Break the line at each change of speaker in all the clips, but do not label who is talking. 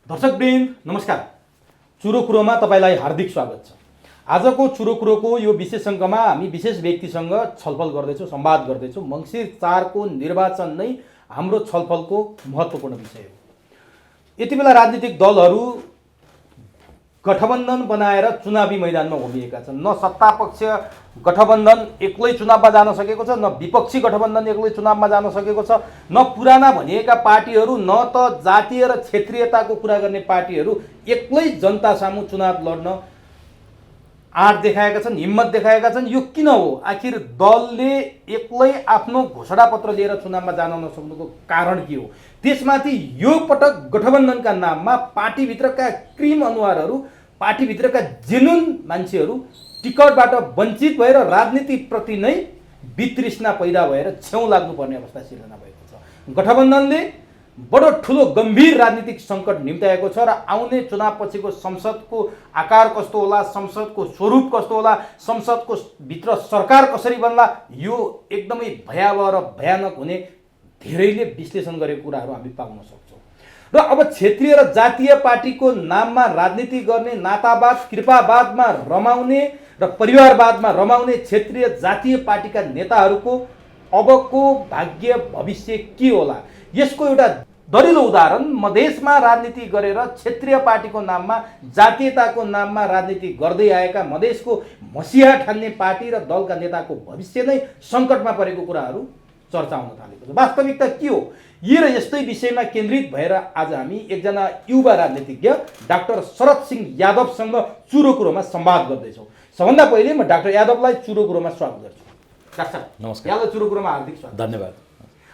दर्शकवृन्द नमस्कार। चुरो कुरोमा तपाईलाई हार्दिक स्वागत छ। आजको चुरो कुरोको यो विशेष अङ्कमा हामी विशेष व्यक्तिसँग छलफल गर्दैछौँ, संवाद गर्दैछौँ। मङ्सिर 4 को निर्वाचन नै हाम्रो छलफलको महत्त्वपूर्ण विषय हो। यति बेला राजनीतिक दलहरू गठबन्धन बनाएर चुनावी मैदानमा उभिएका छन्। न सत्तापक्ष गठबन्धन एक्लै चुनावमा जान सकेको छ, न विपक्षी गठबन्धन एक्लै चुनावमा जान सकेको छ, न पुराना भनिएका पार्टीहरू, न त जातीय र क्षेत्रीयताको कुरा गर्ने पार्टीहरू एक्लै जनता सामु चुनाव लड्न आँट देखाएका छन्, हिम्मत देखाएका छन्। यो किन हो? आखिर दलले एक्लै आफ्नो घोषणापत्र लिएर चुनावमा जान नसक्नुको कारण के हो? त्यसमाथि यो पटक गठबन्धनका नाममा पार्टीभित्रका क्रिम अनुहारहरू, पार्टीभित्रका जेन्युन मान्छेहरू टिकटबाट वञ्चित भएर राजनीतिप्रति नै वितृष्णा पैदा भएर छेउ लाग्नुपर्ने अवस्था सिर्जना भएको छ। गठबन्धनले बडो ठुलो गम्भीर राजनीतिक सङ्कट निम्त्याएको छ र आउने चुनावपछिको संसदको आकार कस्तो होला, संसदको स्वरूप कस्तो होला, संसदको भित्र सरकार कसरी बन्ला, यो एकदमै भयावह र भयानक हुने धेरैले विश्लेषण गरेको कुराहरू हामी पाउन सक्छौँ। र अब क्षेत्रीय र जातीय पार्टीको नाममा राजनीति गर्ने, नातावाद कृपावादमा रमाउने र परिवारवादमा रमाउने क्षेत्रीय जातीय पार्टीका नेताहरूको अबको भाग्य भविष्य के होला? यसको एउटा दरिलो उदाहरण मधेसमा राजनीति गरेर क्षेत्रीय पार्टीको नाममा, जातीयताको नाममा राजनीति गर्दै आएका मधेसको मसिहा ठान्ने पार्टी र दलका नेताको भविष्य नै सङ्कटमा परेको कुराहरू चर्चा हुन थालेको छ। वास्तविकता के हो? यी र यस्तै विषयमा केन्द्रित भएर आज हामी एकजना युवा राजनीतिज्ञ डाक्टर शरद सिंह यादवसँग चुरो कुरोमा संवाद गर्दैछौँ। सबभन्दा पहिले म डाक्टर यादवलाई चुरो कुरोमा स्वागत गर्छु। डाक्टर
नमस्कार।
यहाँलाई चुरो कुरोमा हार्दिक स्वागत।
धन्यवाद।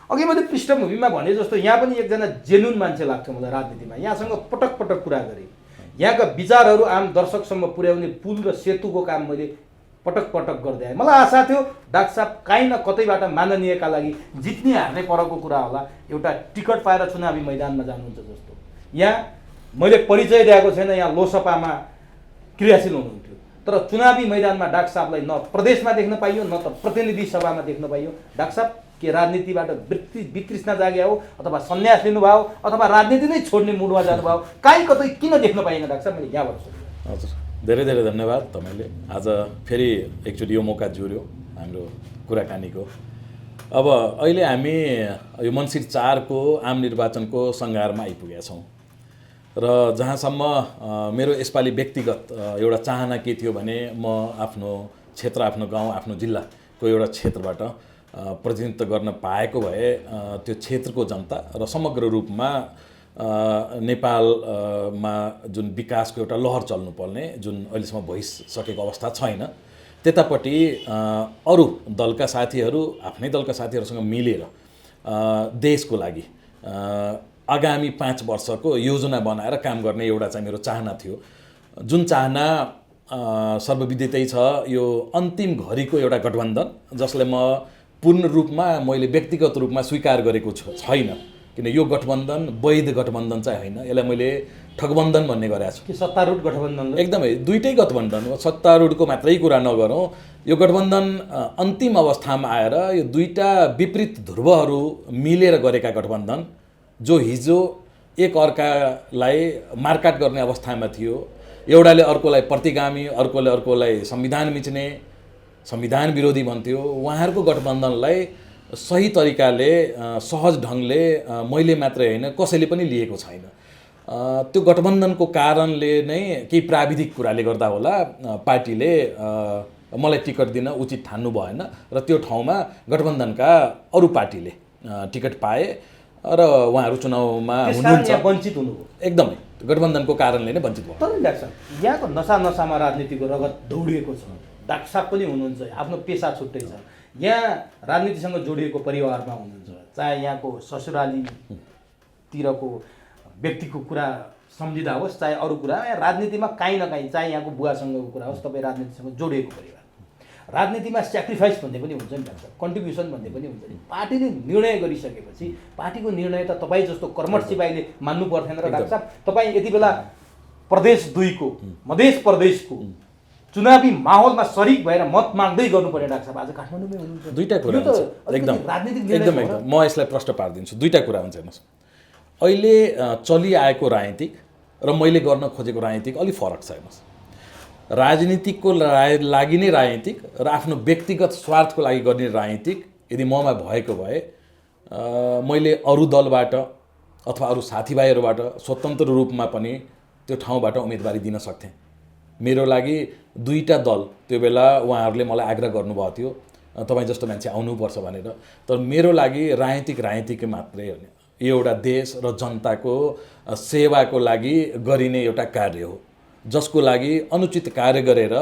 अघि मैले पृष्ठभूमिमा भने जस्तो यहाँ पनि एकजना जेन्युन मान्छे लाग्छ मलाई राजनीतिमा। यहाँसँग पटक पटक कुरा गरेँ, यहाँका विचारहरू आम दर्शकसम्म पुर्याउने पुल र सेतुको काम मैले पटक पटक गर्दै आएँ। मलाई आशा थियो डाक्टर साहब काहीँ न कतैबाट माननीयका लागि जित्ने हार्ने परको कुरा होला, एउटा टिकट पाएर चुनावी मैदानमा जानुहुन्छ जस्तो। यहाँ मैले परिचय दिएको छैन, यहाँ लोकसभामा क्रियाशील हुनुहुन्थ्यो, तर चुनावी मैदानमा डाक्टर साहबलाई न प्रदेशमा देख्न पाइयो, न त प्रतिनिधि सभामा देख्न पाइयो। डाक्टर साहब के राजनीतिबाट वितृष्णा जागे हो, अथवा सन्यास लिनुभयो, अथवा राजनीति नै छोड्ने मुडमा जानुभयो? काहीँ कतै किन देख्न पाइएन डाक्टर साहब? मैले यहाँबाट सोध्छु।
हजुर, धेरै धेरै धन्यवाद तपाईँले। आज फेरि एकचोटि यो मौका जुर्यो हाम्रो कुराकानीको। अब अहिले हामी यो मङ्सिर 4 को आम निर्वाचनको सङ्घारमा आइपुगेका छौँ र जहाँसम्म मेरो यसपालि व्यक्तिगत एउटा चाहना के थियो भने म आफ्नो क्षेत्र, आफ्नो गाउँ, आफ्नो जिल्लाको एउटा क्षेत्रबाट प्रतिनिधित्व गर्न पाएको भए त्यो क्षेत्रको जनता र समग्र रूपमा नेपालमा जुन विकासको एउटा लहर चल्नुपर्ने, जुन अहिलेसम्म भइसकेको अवस्था छैन, त्यतापट्टि अरू दलका साथीहरू, आफ्नै दलका साथीहरूसँग मिलेर देशको लागि आगामी 5 वर्षको योजना बनाएर काम गर्ने एउटा चाहिँ मेरो चाहना थियो। जुन चाहना सर्वविदितै छ, यो अन्तिम घडीको एउटा गठबन्धन जसले म पूर्ण रूपमा मैले व्यक्तिगत रूपमा स्वीकार गरेको छैन, किन यो गठबन्धन वैध गठबन्धन चाहिँ होइन। यसलाई मैले ठगबन्धन भन्ने गरेको छु।
कि सत्तारूढ गठबन्धन?
एकदमै दुईटै गठबन्धन हो, सत्तारूढको मात्रै कुरा नगरौँ। यो गठबन्धन अन्तिम अवस्थामा आएर यो दुईटा विपरीत ध्रुवहरू मिलेर गरेका गठबन्धन, जो हिजो एक अर्कालाई मारकाट गर्ने अवस्थामा थियो। एउटाले अर्कोलाई प्रतिगामी, अर्कोले अर्कोलाई संविधान मिच्ने, संविधान विरोधी भन्थ्यो। उहाँहरूको गठबन्धनलाई सही तरिकाले, सहज ढङ्गले मैले मात्रै होइन कसैले पनि लिएको छैन। त्यो गठबन्धनको कारणले नै केही प्राविधिक कुराले गर्दा होला पार्टीले मलाई टिकट दिन उचित ठान्नु भएन र त्यो ठाउँमा गठबन्धनका अरू पार्टीले टिकट पाए र उहाँहरू चुनावमा हुनुहुन्छ।
वञ्चित हुनुभयो? एकदमै
गठबन्धनको कारणले नै वञ्चित भयो।
तर डाक्टर साहब, यहाँको नसामा राजनीतिको रगत दौडिएको छ। डाक्टर साहब पनि हुनुहुन्छ, आफ्नो पेसा छुट्टै छ, यहाँ राजनीतिसँग जोडिएको परिवारमा हुनुहुन्छ, चाहे यहाँको ससुरालीतिरको व्यक्तिको कुरा सम्झिँदा होस्, चाहे अरू कुरा, यहाँ राजनीतिमा काहीँ न काहीँ, चाहे यहाँको बुवासँगको कुरा होस्, तपाईँ राजनीतिसँग जोडिएको परिवार। राजनीतिमा स्याक्रिफाइस भन्ने पनि हुन्छ नि डाक्टर, कन्ट्रिब्युसन भन्ने पनि हुन्छ नि। पार्टीले निर्णय गरिसकेपछि पार्टीको निर्णय त तपाईँ जस्तो कर्मठ सिपाहीले मान्नु पर्थेन र डाक्टर साहब, तपाईँ यति बेला प्रदेश 2 को, मधेस प्रदेशको चुनावी माहौलमा सरिक भएर मत माग्दै गर्नुपर्ने डाक्टर साहब, आज काठमाडौँमै हुनुहुन्छ।
दुईटा कुरा हुन्छ, एकदम एकदम म यसलाई प्रश्न पारिदिन्छु। दुईटा कुरा हुन्छ। हेर्नुहोस्, अहिले चलिआएको राजनीतिक र मैले गर्न खोजेको राजनीतिक अलिक फरक छ। हेर्नुहोस्, राजनीतिकको लागि नै राजनीतिक र आफ्नो व्यक्तिगत स्वार्थको लागि गर्ने राजनीतिक यदि ममा भएको भए मैले अरू दलबाट अथवा अरू साथीभाइहरूबाट स्वतन्त्र रूपमा पनि त्यो ठाउँबाट उम्मेदवारी दिन सक्थेँ। मेरो लागि दुईटा दल त्यो बेला उहाँहरूले मलाई आग्रह गर्नुभएको थियो तपाईँ जस्तो मान्छे आउनुपर्छ भनेर। तर मेरो लागि राजनीतिक मात्रै हो, यो एउटा देश र जनताको सेवाको लागि गरिने एउटा कार्य हो, जसको लागि अनुचित कार्य गरेर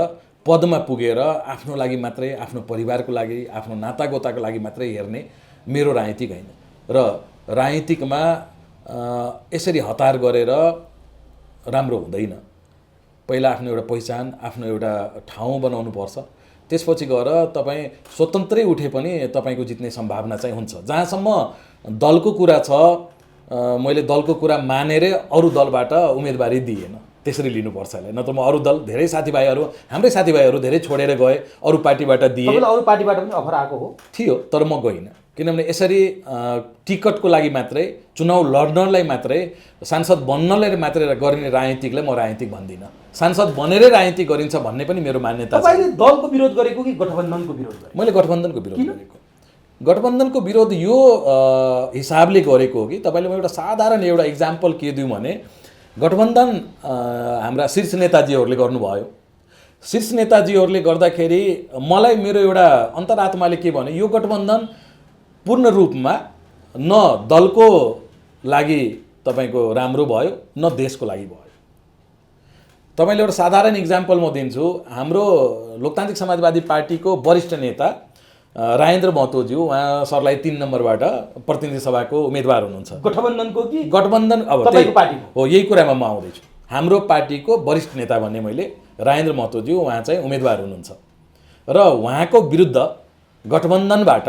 पदमा पुगेर आफ्नो लागि मात्रै, आफ्नो परिवारको लागि, आफ्नो नातागोताको लागि मात्रै हेर्ने मेरो राजनीतिक होइन। र राजनीतिकमा यसरी हतार गरेर राम्रो हुँदैन। पहिला आफ्नो एउटा पहिचान, आफ्नो एउटा ठाउँ बनाउनु पर्छ, त्यसपछि गएर तपाईँ स्वतन्त्रै उठे पनि तपाईँको जित्ने सम्भावना चाहिँ हुन्छ। जहाँसम्म दलको कुरा छ, मैले दलको कुरा मानेरै अरू दलबाट उम्मेदवारी दिएन, त्यसरी लिनुपर्छ यसलाई। नत्र म अरू दल धेरै साथीभाइहरू, हाम्रै साथीभाइहरू धेरै छोडेर गए, अरू पार्टीबाट दिए।
अरू पार्टीबाट पनि अफर आएको हो
थियो, तर म गइनँ, किनभने यसरी टिकटको लागि मात्रै, चुनाव लड्नलाई मात्रै, सांसद बन्नलाई मात्रै गर्ने राजनीतिकलाई म राजनीतिक भन्दिनँ। सांसद बनेरै राजनीति गरिन्छ भन्ने पनि मेरो मान्यता छ।
तपाईले दलको विरोध गरेको कि गठबन्धनको विरोध गरेको?
मैले गठबन्धनको विरोध गरेको। गठबन्धनको विरोध यो हिसाबले गरेको हो कि तपाईँले म एउटा साधारण एउटा इक्जाम्पल के दिउँ भने, गठबन्धन हाम्रा शीर्ष नेताजीहरूले गर्नुभयो। शीर्ष नेताजीहरूले गर्दाखेरि मलाई मेरो एउटा अन्तरात्माले के भने, यो गठबन्धन पूर्ण रूपमा न दलको लागि तपाईँको राम्रो भयो न देशको लागि भयो। तपाईँले एउटा साधारण इक्जाम्पल म दिन्छु। हाम्रो लोकतान्त्रिक समाजवादी पार्टीको वरिष्ठ नेता राजेन्द्र महतोज्यू, उहाँ सरलाई 3 नम्बरबाट प्रतिनिधि सभाको उम्मेदवार हुनुहुन्छ।
गठबन्धनको कि
गठबन्धन? अब
तपाईँको पार्टीको
हो, यही कुरामा म आउँदैछु। हाम्रो पार्टीको वरिष्ठ नेता भन्ने मैले राजेन्द्र महतोज्यू, उहाँ चाहिँ उम्मेदवार हुनुहुन्छ र उहाँको विरुद्ध गठबन्धनबाट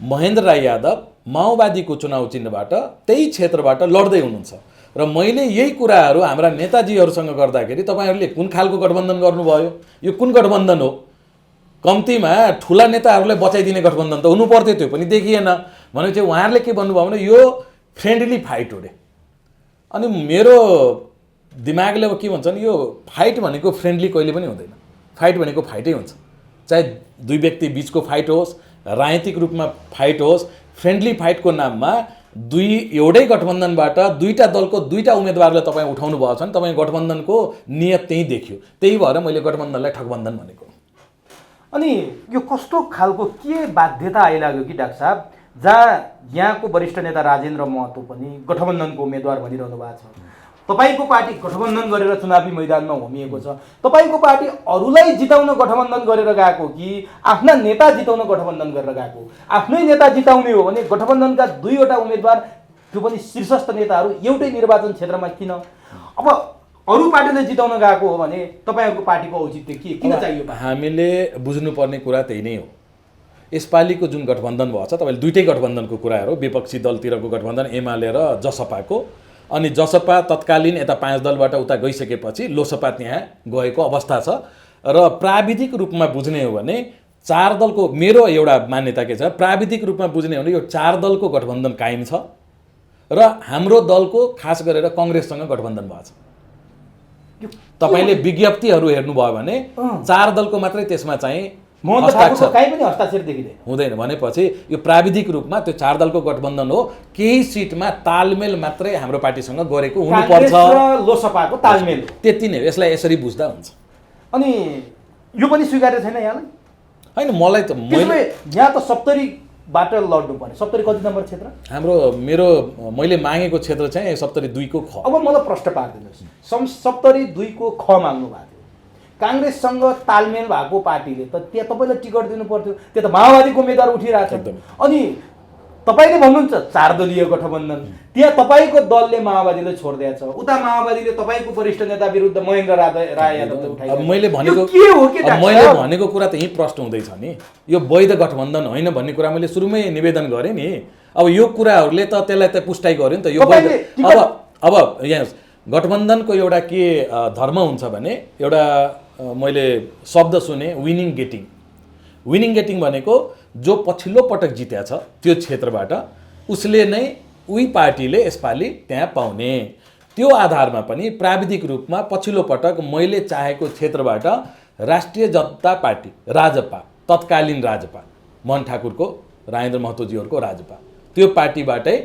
महेन्द्र राई यादव माओवादीको चुनाव चिन्हबाट त्यही क्षेत्रबाट लड्दै हुनुहुन्छ। र मैले यही कुराहरू हाम्रा नेताजीहरूसँग गर्दाखेरि तपाईँहरूले कुन खालको गठबन्धन गर्नुभयो, यो कुन गठबन्धन हो? कम्तीमा ठुला नेताहरूलाई बचाइदिने गठबन्धन त हुनु पर्थ्यो, त्यो पनि देखिएन। भनेपछि उहाँहरूले के भन्नुभयो भने यो फ्रेन्डली फाइट हो रे। अनि मेरो दिमागले अब के भन्छ भने, यो फाइट भनेको फ्रेन्डली कहिले पनि हुँदैन, फाइट भनेको फाइटै हुन्छ। चाहे दुई व्यक्ति बिचको फाइट होस्, राजनीतिक रूपमा फाइट होस्, फ्रेन्डली फाइटको नाममा एउटै गठबन्धनबाट दुईटा दलको दुईटा उम्मेदवारलाई तपाईँ उठाउनु भएको छ भने तपाईँ गठबन्धनको नियत त्यही देखियो। त्यही भएर मैले गठबन्धनलाई ठगबन्धन भनेको।
अनि यो कस्तो खालको के बाध्यता आइलाग्यो कि डाक्टर साहब, जहाँ यहाँको वरिष्ठ नेता राजेन्द्र महतो पनि गठबन्धनको उम्मेदवार भनिरहनु भएको छ, तपाईँको पार्टी गठबन्धन गरेर चुनावी मैदानमा होमिएको छ, तपाईँको पार्टी अरूलाई जिताउन गठबन्धन गरेर गएको कि आफ्ना नेता जिताउन गठबन्धन गरेर गएको? आफ्नै नेता जिताउने हो भने गठबन्धनका 2वटा उम्मेदवार, त्यो पनि शीर्षस्थ नेताहरू एउटै निर्वाचन क्षेत्रमा किन? अब अरू पार्टीले जिताउन गएको हो भने तपाईँहरूको पार्टीको औचित्य के, किन चाहियो? हामीले
बुझ्नुपर्ने कुरा त्यही नै हो। यसपालिको जुन गठबन्धन भएको छ, तपाईँले दुईटै गठबन्धनको कुराहरू, विपक्षी दलतिरको गठबन्धन एमाले र जसपाको, अनि जसपा तत्कालीन यता 5 दलबाट उता गइसकेपछि लोसपा त्यहाँ गएको अवस्था छ। र प्राविधिक रूपमा बुझ्ने हो भने 4 दलको, मेरो एउटा मान्यता के छ, प्राविधिक रूपमा बुझ्ने हो भने यो 4 दलको गठबन्धन कायम छ र हाम्रो दलको खास गरेर कङ्ग्रेससँग गठबन्धन भएको छ। तपाईँले विज्ञप्तिहरू हेर्नुभयो भने 4 दलको मात्रै त्यसमा चाहिँ
हस्ताक्षर देखिँदैन,
हुँदैन। भनेपछि यो प्राविधिक रूपमा त्यो 4 दलको गठबन्धन हो। केही सिटमा तालमेल मात्रै हाम्रो पार्टीसँग गरेको हुनुपर्छ,
लोसपाको तालमेल,
त्यति नै। यसलाई यसरी बुझ्दा हुन्छ।
अनि यो पनि स्वीकार्य छैन यहाँलाई?
होइन, मलाई त
यहाँ त 70बाट लड्नु पर्ने। 70 कति नम्बर क्षेत्र?
मैले मागेको क्षेत्र चाहिँ 72 को ख।
अब मलाई प्रश्न पारिदिनुहोस्, 72 को ख माग्नु भएको थियो, काङ्ग्रेससँग तालमेल भएको पार्टीले त त्यहाँ तपाईँलाई टिकट दिनु पर्थ्यो, त्यो त माओवादीको उम्मेदवार उठिरहेको छ। अनि तपाईँले भन्नुहुन्छ 4 दलीय गठबन्धन, त्यहाँ तपाईँको दलले माओवादीले छोडिदिएछ, उता माओवादीले तपाईँको वरिष्ठ नेता विरुद्ध महेन्द्र राय यादवले उठाइदियो।
मैले भनेको कुरा त यही प्रश्न हुँदैछ नि, यो वैध गठबन्धन होइन भन्ने कुरा मैले सुरुमै निवेदन गरेँ नि। अब यो कुराहरूले त त्यसलाई त पुष्टाइ गर्यो नि त। यो अब यहाँ गठबन्धनको एउटा के धर्म हुन्छ भने, एउटा मैले शब्द सुने, विनिङ गेटिङ। विनिङ गेटिङ भनेको जो पछिल्लो पटक जित्या छ त्यो क्षेत्रबाट उसले नै उही पार्टीले यसपालि त्यहाँ पाउने। त्यो आधारमा पनि प्राविधिक रूपमा पछिल्लो पटक मैले चाहेको क्षेत्रबाट राष्ट्रिय जनता पार्टी राजपा तत्कालीन राजपा मोहन ठाकुरको राजेन्द्र महतोजीहरूको राजपा त्यो पार्टीबाटै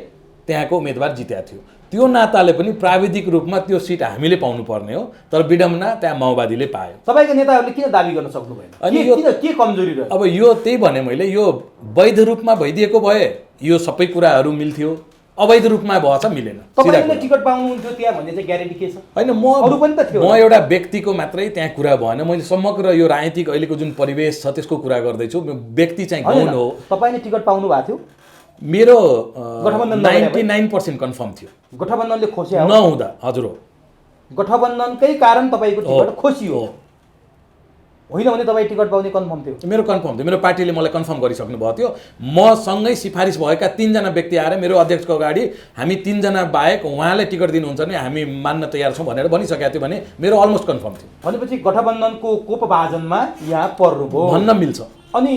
त्यहाँको उम्मेदवार जितेको थियो। त्यो नाताले पनि प्राविधिक रूपमा त्यो सिट हामीले पाउनुपर्ने हो, तर विडम्बना त्यहाँ माओवादीले पायो।
तपाईँको नेताहरूले किन दाबी गर्न सक्नु भएन?
अनि
के कमजोरी रह्यो?
अब यो त्यही भने मैले, यो वैध रूपमा भइदिएको भए यो सबै कुराहरू मिल्थ्यो, अवैध रूपमा भएछ मिलेन।
तपाईँले टिकट पाउनुहुन्थ्यो त्यहाँ भन्ने चाहिँ ग्यारेन्टी के छ?
होइन,
अरू पनि त थियो।
म एउटा व्यक्तिको मात्रै त्यहाँ कुरा भएन, मैले समग्र यो राजनीतिक अहिलेको जुन परिवेश छ त्यसको कुरा गर्दैछु। व्यक्ति चाहिँ गौण हो।
तपाईँले टिकट पाउनु भएको थियो?
मेरो
गठबन्धन
99% कन्फर्म थियो।
गठबन्धनले खोस्यो
नहुँदा हजुर हो,
गठबन्धनकै कारण तपाईँको टिकट खोसियो होइन भने तपाईँ टिकट पाउने कन्फर्म थियो?
मेरो कन्फर्म थियो। मेरो पार्टीले मलाई कन्फर्म गरिसक्नु भएको थियो। मसँगै सिफारिस भएका 3 जना व्यक्ति आएर मेरो अध्यक्षको अगाडि हामी 3 जना बाहेक उहाँले टिकट दिनुहुन्छ भने हामी मान्न तयार छौँ भनेर भनिसकेको थियो भने मेरो अलमोस्ट कन्फर्म थियो।
भनेपछि गठबन्धनको कोपभाजनमा यहाँ पर्नुभयो
भन्न मिल्छ।
अनि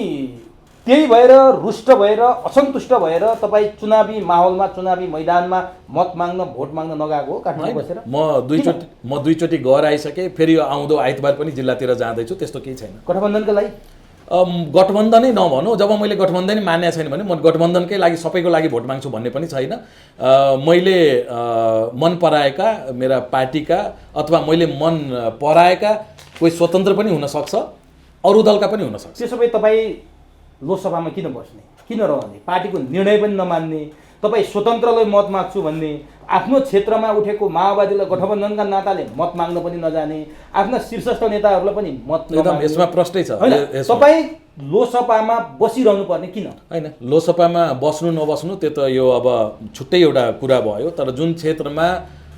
त्यही भएर रुष्ट भएर असन्तुष्ट भएर तपाईँ चुनावी माहौलमा चुनावी मैदानमा मत माग्न भोट माग्न नगएको हो काठमाडौँ बसेर?
म दुईचोटि गएर आइसकेँ, फेरि यो आउँदो आइतबार पनि जिल्लातिर जाँदैछु, त्यस्तो केही छैन।
गठबन्धनका लागि
गठबन्धनै नभनौँ, जब मैले गठबन्धनै मान्या छैन भने म गठबन्धनकै लागि सबैको लागि भोट माग्छु भन्ने पनि छैन। मैले मन पराएका मेरा पार्टीका अथवा मैले मन पराएका कोही स्वतन्त्र पनि हुनसक्छ, अरू दलका पनि हुनसक्छ।
त्यसो भए तपाईँ लोकसभामा किन बस्ने, किन रहने? पार्टीको निर्णय पनि नमान्ने, तपाईँ स्वतन्त्रलाई मत माग्छु भन्ने, आफ्नो क्षेत्रमा उठेको माओवादीलाई गठबन्धनका नाताले मत माग्न पनि नजाने, आफ्ना शीर्षस्थ नेताहरूलाई पनि मत
एकदम यसमा प्रश्नै छ।
तपाईँ लोकसभामा बसिरहनु पर्ने किन?
होइन, लोकसभामा बस्नु नबस्नु त्यो त यो अब छुट्टै एउटा कुरा भयो। तर जुन क्षेत्रमा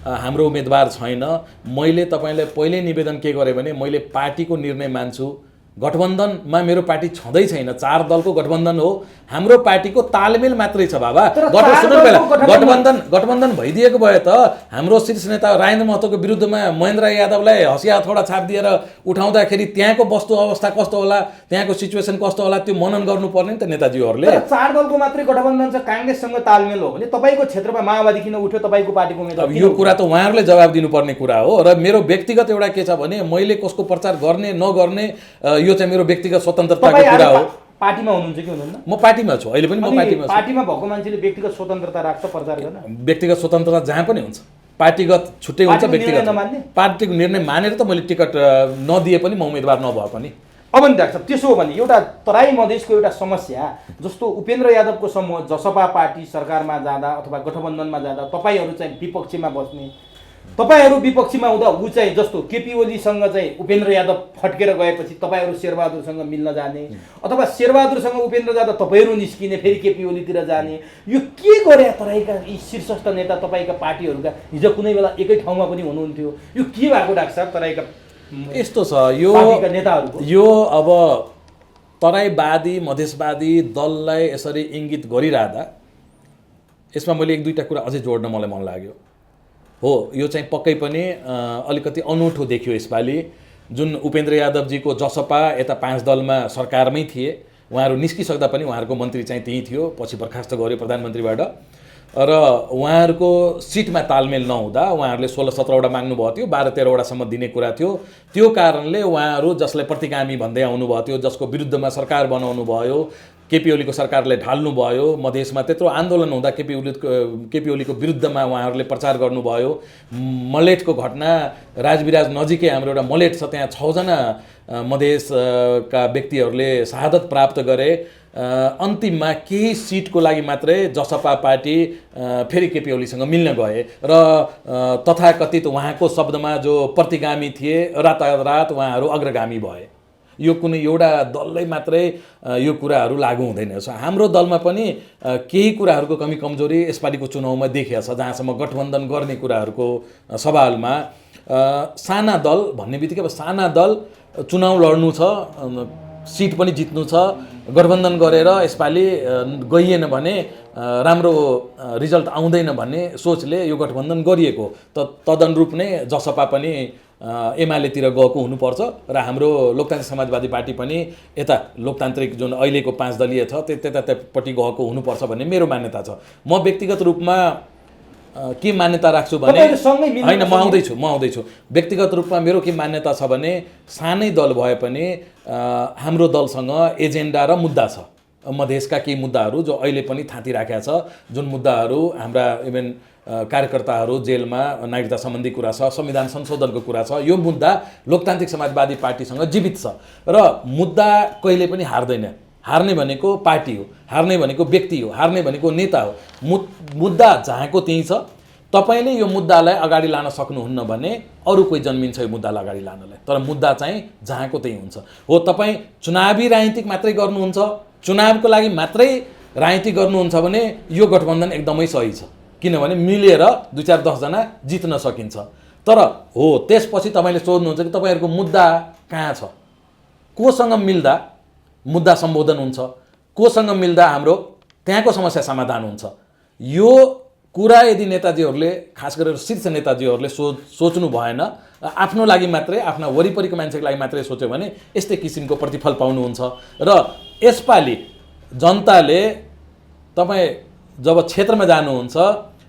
हाम्रो उम्मेदवार छैन, मैले तपाईँलाई पहिल्यै निवेदन के गरेँ भने मैले पार्टीको निर्णय मान्छु। गठबन्धनमा मेरो पार्टी छँदै छैन, 4 दलको गठबन्धन हो, हाम्रो पार्टीको तालमेल मात्रै छ बाबा। गठबन्धन भइदिएको भए त हाम्रो शीर्ष नेता राजेन्द्र महतोको विरुद्धमा महेन्द्र यादवलाई हँसिया हथौडा छाप दिएर उठाउँदाखेरि त्यहाँको वस्तु अवस्था कस्तो होला, त्यहाँको सिचुएसन कस्तो होला त्यो मनन गर्नुपर्ने नि त नेताजीहरूले।
4 दलको मात्रै गठबन्धन छ, काङ्ग्रेससँग तालमेल हो भने तपाईँको क्षेत्रमा माओवादी किन उठ्यो? तपाईँको पार्टीको उम्मेदवार?
यो कुरा त उहाँहरूले जवाब दिनुपर्ने कुरा हो। र मेरो व्यक्तिगत एउटा के छ भने मैले कसको प्रचार गर्ने नगर्ने यो चाहिँ मेरो व्यक्तिगत स्वतन्त्रताको कुरा हो।
पार्टीमा हुनुहुन्छ कि हुनुहुन्न?
म पार्टीमा छु, अहिले पनि म पार्टीमा छु।
पार्टीमा भएको मान्छेले व्यक्तिगत स्वतन्त्रता राख्छ प्रचार गर्न?
व्यक्तिगत स्वतन्त्रता जहाँ पनि हुन्छ, पार्टीगत छुट्टै हुन्छ, व्यक्तिगत पार्टीको निर्णय मानेर त मैले टिकट नदिए पनि म उम्मेदवार नभए पनि।
अब नि डाक्टर त्यसो हो भने एउटा तराई मधेसको एउटा समस्या जस्तो उपेन्द्र यादवको समूह जसपा पार्टी सरकारमा जाँदा अथवा गठबन्धनमा जाँदा तपाईँहरू चाहिँ विपक्षीमा बस्ने, तपाईँहरू विपक्षीमा हुँदा ऊ चाहिँ जस्तो केपी ओलीसँग चाहिँ उपेन्द्र यादव फट्केर गएपछि तपाईँहरू शेरबहादुरसँग मिल्न जाने, अथवा शेरबहादुरसँग उपेन्द्र जाँदा तपाईँहरू निस्किने फेरि केपी ओलीतिर जाने, यो के गरे तराईका यी शीर्षस्थ नेता तपाईँका पार्टीहरूका? हिजो कुनै बेला एकै ठाउँमा पनि हुनुहुन्थ्यो, यो के भएको डाक्टर साहब तराईका
यस्तो छ यो
नेताहरूको?
यो अब तराईवादी मधेसवादी दललाई यसरी इङ्गित गरिरहँदा यसमा मैले 1-2टा कुरा अझै जोड्न मलाई मन लाग्यो। हो, यो चाहिँ पक्कै पनि अलिकति अनौठो देखियो यसपालि। जुन उपेन्द्र यादवजीको जसपा यता 5 दलमा सरकारमै थिए, उहाँहरू निस्किसक्दा पनि उहाँहरूको मन्त्री चाहिँ त्यहीँ थियो, पछि बर्खास्त गर्यो प्रधानमन्त्रीबाट, र उहाँहरूको सिटमा तालमेल नहुँदा उहाँहरूले 16-17वटा माग्नुभएको थियो, 12-13वटासम्म दिने कुरा थियो। त्यो कारणले उहाँहरू जसलाई प्रतिगामी भन्दै आउनुभएको थियो, जसको विरुद्धमा सरकार बनाउनु भयो, केपी ओलीको सरकारलाई ढाल्नु भयो, मधेसमा त्यत्रो आन्दोलन हुँदा केपी ओलीको विरुद्धमा उहाँहरूले प्रचार गर्नुभयो। मलेटको घटना, राजविराज नजिकै हाम्रो एउटा मलेट छ, त्यहाँ 6 जना मधेसका व्यक्तिहरूले शहादत प्राप्त गरे। अन्तिममा केही सिटको लागि मात्रै जसपा पार्टी फेरि केपी ओलीसँग मिल्न गए र तथाकथित उहाँको शब्दमा जो प्रतिगामी थिए रातारात उहाँहरू अग्रगामी भए। यो कुनै एउटा दललाई मात्रै यो कुराहरू लागू हुँदैन। हाम्रो दलमा पनि केही कुराहरूको कमी कमजोरी यसपालिको चुनावमा देखिएको छ, जहाँसम्म गठबन्धन गर्ने कुराहरूको सवालमा साना दल भन्ने बित्तिकै अब साना दल चुनाव लड्नु छ, सिट पनि जित्नु छ, गठबन्धन गरेर यसपालि गइएन भने राम्रो रिजल्ट आउँदैन भन्ने सोचले यो गठबन्धन गरिएको। तदनुरूप नै जसपा पनि एमालेतिर गएको हुनुपर्छ र हाम्रो लोकतान्त्रिक समाजवादी पार्टी पनि यता लोकतान्त्रिक जुन अहिलेको 5 दलीय छ त्यतापट्टि गएको हुनुपर्छ भन्ने मेरो मान्यता छ। म व्यक्तिगत रूपमा के मान्यता राख्छु भने
तपाईँले सँगै मिल्नु
होइन,
नसक्ने?
म आउँदैछु व्यक्तिगत रूपमा मेरो के मान्यता छ भने सानै दल भए पनि हाम्रो दलसँग एजेन्डा र मुद्दा छ। मधेसका केही मुद्दाहरू जो अहिले पनि थाँती राखेका छ, जुन मुद्दाहरू हाम्रा इभेन कार्यकर्ताहरू जेलमा नागरिकता सम्बन्धी कुरा छ, संविधान संशोधनको कुरा छ, यो मुद्दा लोकतान्त्रिक समाजवादी पार्टीसँग जीवित छ र मुद्दा कहिले पनि हार्दैन। हार्ने भनेको पार्टी हो, हार्ने भनेको व्यक्ति हो, हार्ने भनेको नेता हो। मुद्दा जहाँको त्यहीँ छ। तपाईँले यो मुद्दालाई अगाडि लान सक्नुहुन्न भने अरू कोही जन्मिन्छ यो मुद्दालाई अगाडि लानलाई, तर मुद्दा चाहिँ जहाँको त्यहीँ हुन्छ। हो, तपाईँ चुनावी राजनीतिक मात्रै गर्नुहुन्छ, चुनावको लागि मात्रै राजनीति गर्नुहुन्छ भने यो गठबन्धन एकदमै सही छ, किनभने मिलेर 2-4-10 जना जित्न सकिन्छ। तर हो, त्यसपछि तपाईँले सोध्नुहुन्छ कि तपाईँहरूको मुद्दा कहाँ छ, कोसँग मिल्दा मुद्दा सम्बोधन हुन्छ, कोसँग मिल्दा हाम्रो त्यहाँको समस्या समाधान हुन्छ। यो कुरा यदि नेताजीहरूले, खास गरेर शीर्ष नेताजीहरूले सोच्नु भएन, आफ्नो लागि मात्रै, आफ्ना वरिपरिको मान्छेको लागि मात्रै सोच्यो भने यस्तै किसिमको प्रतिफल पाउनुहुन्छ। र यसपालि जनताले, तपाईँ जब क्षेत्रमा जानुहुन्छ,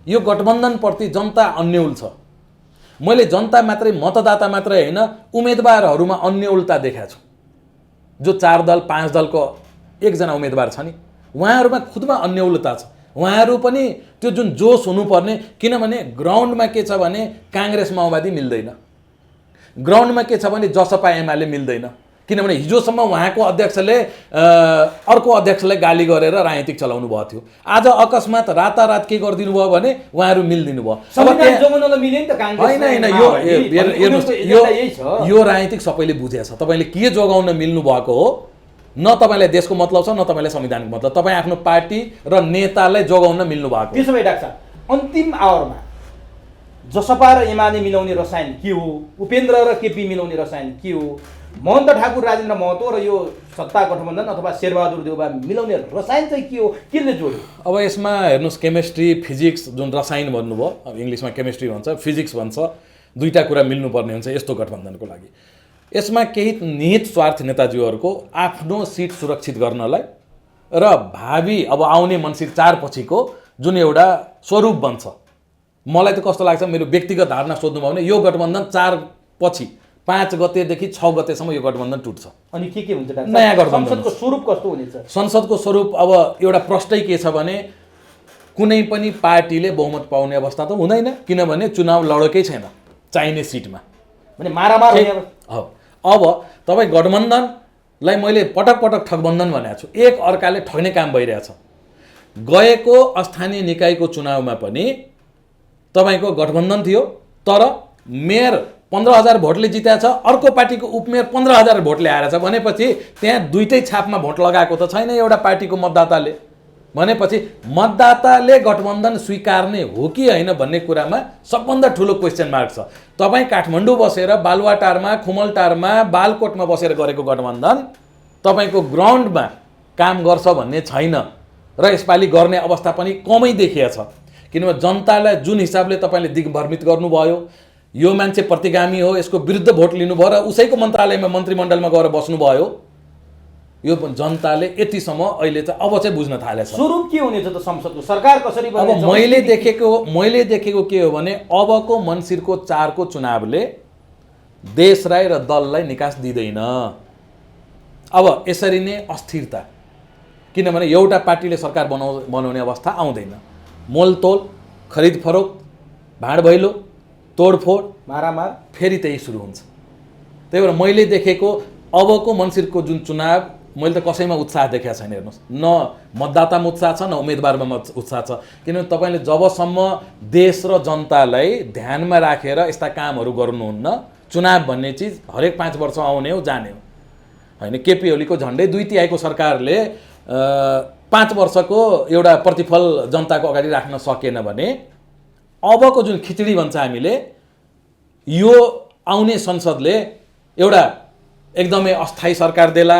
यो गठबन्धनप्रति जनता अन्योल छ। मैले जनता मात्रै, मतदाता मात्रै होइन, उम्मेदवारहरूमा अन्योलता देखाएको छु। जो 4 दल 5 दलको एकजना उम्मेदवार छ नि, उहाँहरूमा खुदमा अन्योलता छ। उहाँहरू पनि त्यो जुन जोस हुनुपर्ने, किनभने ग्राउन्डमा के छ भने काङ्ग्रेस माओवादी मिल्दैन, ग्राउन्डमा के छ भने जसपा एमाले मिल्दैन, किनभने हिजोसम्म उहाँको अध्यक्षले अर्को अध्यक्षलाई गाली गरेर राजनीतिक चलाउनु भएको थियो। आज अकस्मात रातारात के गरिदिनु भयो भने उहाँहरू मिल्दिनु भयो। यो राजनीतिक सबैले बुझेको छ। तपाईँले के जोगाउन मिल्नु भएको हो, न तपाईँलाई देशको मतलब छ, न तपाईँलाई संविधानको मतलब। तपाईँ आफ्नो पार्टी र नेतालाई जोगाउन मिल्नु भएको।
त्यसो भए डाक्टर साहब, अन्तिम आवरमा जसपा र एमाले मिलाउने रसायन के हो, उपेन्द्र र केपी मिलाउने रसायन के हो, महन्त ठाकुर, राजेन्द्र महतो र यो सत्ता गठबन्धन अथवा शेरबहादुर देउबा मिलाउने रसायन चाहिँ के हो, केले जोड्यो?
अब यसमा हेर्नुहोस्, केमिस्ट्री फिजिक्स, जुन रसायन भन्नुभयो, अब इङ्ग्लिसमा केमिस्ट्री भन्छ, फिजिक्स भन्छ, दुईवटा कुरा मिल्नुपर्ने हुन्छ यस्तो गठबन्धनको लागि। यसमा केही निहित स्वार्थ नेताजीहरूको आफ्नो सिट सुरक्षित गर्नलाई र भावी अब आउने मन्सिर 4 पछिको जुन एउटा स्वरूप बन्छ। मलाई त कस्तो लाग्छ, मेरो व्यक्तिगत धारणा सोध्नुभयो भने यो गठबन्धन 4 पछि 5 गतेदेखि 6 गतेसम्म यो गठबन्धन टुट्छ।
अनि के हुन्छ डाक्टर?
नयाँ गठबन्धन।
संसदको स्वरूप कस्तो हुनेछ?
संसदको स्वरूप अब एउटा प्रष्टै के छ भने कुनै पनि पार्टीले बहुमत पाउने अवस्था त हुँदैन, किनभने चुनाव लडेकै छैन चाहिने सिटमा,
भने मारामार हुने।
अब तपाईँ गठबन्धनलाई मैले पटक पटक ठगबन्धन भनेको छु, एक अर्काले ठग्ने काम भइरहेछ। गएको स्थानीय निकायको चुनावमा पनि तपाईँको गठबन्धन थियो, तर मेयर 15,000 भोटले जितेको छ, अर्को पार्टीको उपमेयर 15,000 भोटले आएर छ भनेपछि त्यहाँ दुईटै छापमा भोट लगाएको त छैन एउटा पार्टीको मतदाताले। भनेपछि मतदाताले गठबन्धन स्वीकार्ने हो कि होइन भन्ने कुरामा सबभन्दा ठुलो क्वेसन मार्क छ। तपाईँ काठमाडौँ बसेर, बालुवाटारमा, खुमलटारमा, बालकोटमा बसेर गरेको गठबन्धन तपाईँको ग्राउन्डमा काम गर्छ भन्ने छैन र यसपालि गर्ने अवस्था पनि कमै देखिएको छ। किनभने जनतालाई जुन हिसाबले तपाईँले दिग्भ्रमित गर्नुभयो, यो मान्छे प्रतिगामी हो, यसको विरुद्ध भोट लिनुभयो र उसैको मन्त्रालयमा मन्त्रीमण्डलमा गएर बस्नुभयो, यो जनताले यतिसम्म अहिले चाहिँ अब चाहिँ बुझ्न थालेछ।
स्वरूप के हुनेछ त संसदको? सरकार कसरी बन्नेछ?
अब मैले देखेको के हो भने अबको मन्सिरको 4 को चुनावले देशराई र दललाई निकास दिँदैन। अब यसरी नै अस्थिरता, किनभने एउटा पार्टीले सरकार बनाउने अवस्था आउँदैन। मोलतोल, खरिद फरोक्त, भाँडभैलो, तोडफोड,
मारामार
फेरि त्यही सुरु हुन्छ। त्यही भएर मैले देखेको अबको मन्सिरको जुन चुनाव, मैले त कसैमा उत्साह देखेको छैन। हेर्नुहोस्, न मतदातामा उत्साह छ, न उम्मेदवारमा उत्साह छ। किनभने तपाईँले जबसम्म देश र जनतालाई ध्यानमा राखेर यस्ता कामहरू गर्नुहुन्न, चुनाव भन्ने चिज हरेक 5 वर्ष आउने हो, जाने हो होइन। केपी ओलीको झन्डै 2/3 सरकारले 5 वर्षको एउटा प्रतिफल जनताको अगाडि राख्न सकेन भने अबको जुन खिचडी भन्छ हामीले, यो आउने संसदले एउटा एकदमै अस्थायी सरकार देला,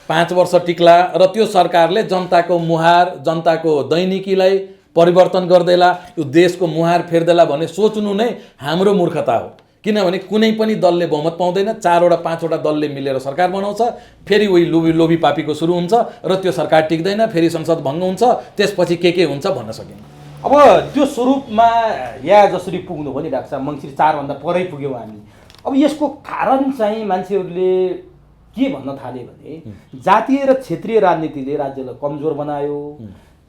5 वर्ष टिक्ला र त्यो सरकारले जनताको मुहार, जनताको दैनिकीलाई परिवर्तन गर्देला, यो देशको मुहार फेर्देला भन्ने सोच्नु नै हाम्रो मूर्खता हो। किनभने कुनै पनि दलले बहुमत पाउँदैन, 4वटा 5वटा दलले मिलेर सरकार बनाउँछ, फेरि उही लोभी पापीको सुरु हुन्छ र त्यो सरकार टिक्दैन, फेरि संसद भङ्ग हुन्छ, त्यसपछि के हुन्छ भन्न सकिन्न।
अब त्यो स्वरूपमा या जसरी पुग्नु हो नि डाक्टर साहब, मङ्सिर 4 भन्दा परै पुग्यौँ हामी। अब यसको कारण चाहिँ मान्छेहरूले के भन्न थाले भने जातीय र क्षेत्रीय राजनीतिले राज्यलाई कमजोर बनायो।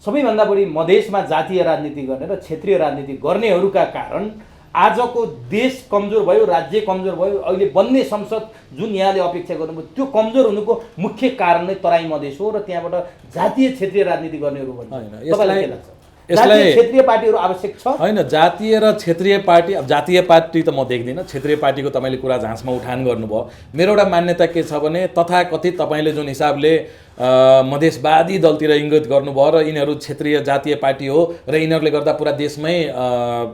सबैभन्दा बढी मधेसमा जातीय राजनीति गर्ने र क्षेत्रीय राजनीति गर्नेहरूका कारण आजको देश कमजोर भयो, राज्य कमजोर भयो। अहिले बन्ने संसद जुन यहाँले अपेक्षा गर्नुभयो त्यो कमजोर हुनुको मुख्य कारण नै तराई मधेस हो र त्यहाँबाट जातीय क्षेत्रीय राजनीति गर्नेहरू भन्छ। तपाईँलाई के लाग्छ? जातीय क्षेत्रीय पार्टीहरू आवश्यक छ?
होइन, जातीय र क्षेत्रीय पार्टी, अब जातीय पार्टी त म देख्दिनँ। क्षेत्रीय पार्टीको तपाईँले कुरा झाँसमा उठान गर्नुभयो। मेरो एउटा मान्यता के छ भने तथाकथित तपाईँले जुन हिसाबले मधेसवादी दलतिर इङ्गित गर्नुभयो र यिनीहरू क्षेत्रीय जातीय पार्टी हो र यिनीहरूले गर्दा पुरा देशमै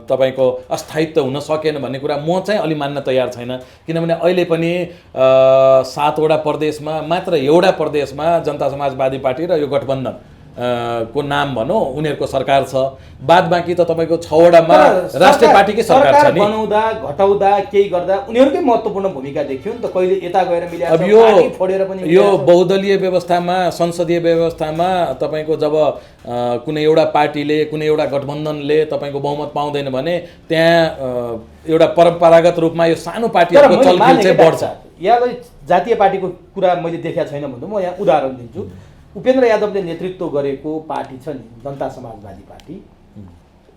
तपाईँको अस्थायित्व हुन सकेन भन्ने कुरा म चाहिँ अलि मान्न तयार छैन। किनभने अहिले पनि 7वटा प्रदेशमा मात्र एउटा प्रदेशमा जनता समाजवादी पार्टी र यो गठबन्धन को नाम भनौँ उनीहरूको सरकार छ। बाद बाँकी त तपाईँको 6वटामा राष्ट्रिय पार्टीकै सरकार छ नि।
बनाउँदा घटाउँदा केही गर्दा उनीहरूकै महत्त्वपूर्ण भूमिका देखियो नि त। कहिले यता गएर मिलाएर
अब यो बहुदलीय व्यवस्थामा, संसदीय व्यवस्थामा तपाईँको जब कुनै एउटा पार्टीले, कुनै एउटा गठबन्धनले तपाईँको बहुमत पाउँदैन भने त्यहाँ एउटा परम्परागत रूपमा यो सानो पार्टीहरूको चलखेल चाहिँ बढ्छ।
यहाँलाई जातीय पार्टीको कुरा मैले देखेको छैन भन्दा म यहाँ उदाहरण दिन्छु। उपेन्द्र यादवले नेतृत्व गरेको पार्टी छ नि जनता समाजवादी पार्टी,